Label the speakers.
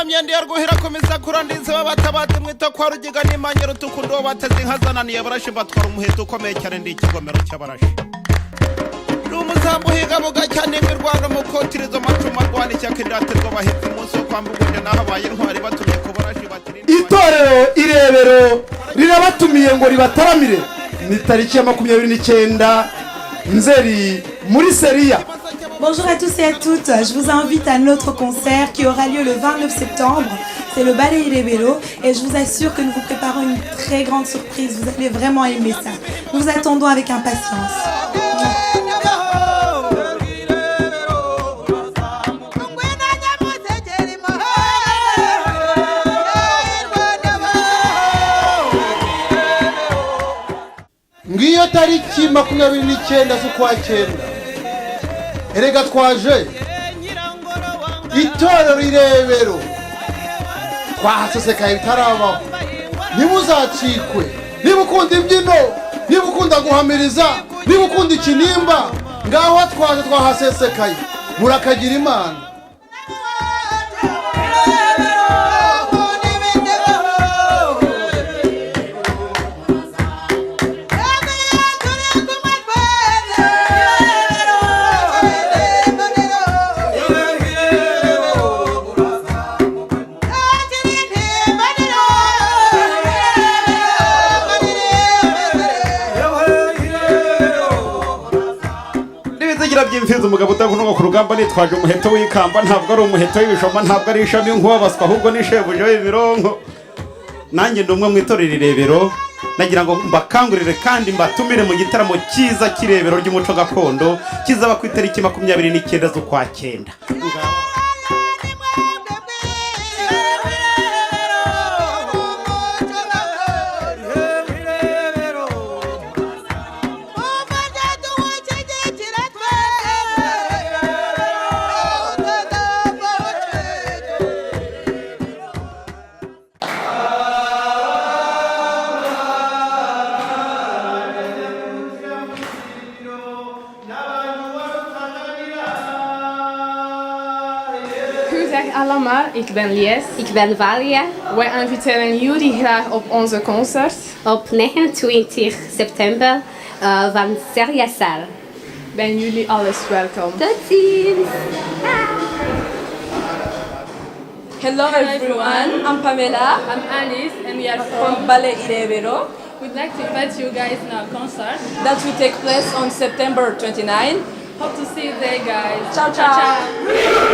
Speaker 1: myenda yarguhira komeza kurandiza babatabaze mwita kwa rugiga n'imanyero tukundo bateze inkazananiye barashi batwara umuheto ukomeye cyane ndi ikigomero cy'abarashi umuzamuhiga buga cyane mu Rwanda mu kotirizo macuma Rwanda cyaka indaterwa bahetse umunsi wo kwambugunde nahabaye intwari batumye ku barashi batiri
Speaker 2: itorero irebero rirabatumiye ngo ribataramire ni tariki ya 29 Nzeri muri Seria.
Speaker 3: Bonjour à tous et à toutes, je vous invite à notre concert qui aura lieu le 29 septembre. C'est le Ballet Irebero et je vous assure que nous vous préparons une très grande surprise. Vous allez vraiment aimer ça. Nous vous attendons avec impatience.
Speaker 2: Ngiyo tariki 29 z'ukwa cyenda. Erega twaje itorero irebero twahasesekaye bitarabaho. Ntimuzacikwe, niba ukunda imbyino, niba ukunda guhamiriza, niba ukunda ikinimba, ngaho twaje twahasesekaye murakagira Imana.
Speaker 1: by'imfizi umugabo utagunuka ku rugamba nitwaje umuheto w'ikamba ntabwo ari umuheto w'ibishoma ntabwo ari ishami nk'uwabaswa ahubwo ni shebuje w'imirongo nanjye ndumwe mu itorero irebero nagira ngo mbakangurire kandi mbatumire mu gitaramo cyiza kirebero ry'umuco gakondo kizaba ku itariki 29 z'ukwa cyenda.
Speaker 4: Allemaal, ik ben Lies.
Speaker 5: Ik ben Valia.
Speaker 4: Wij inviteren jullie graag op onze concert.
Speaker 5: Op 29 september van Seria Sal.
Speaker 4: Ben jullie alles welkom.
Speaker 5: Tot ziens!
Speaker 6: Hello everyone, I'm Pamela.
Speaker 4: I'm Alice and we are
Speaker 6: From Ballet Irebero.
Speaker 4: We'd like to invite you guys in our concert.
Speaker 6: That will take place on September 29.
Speaker 4: Hope to see you there, guys.
Speaker 6: Ciao, ciao.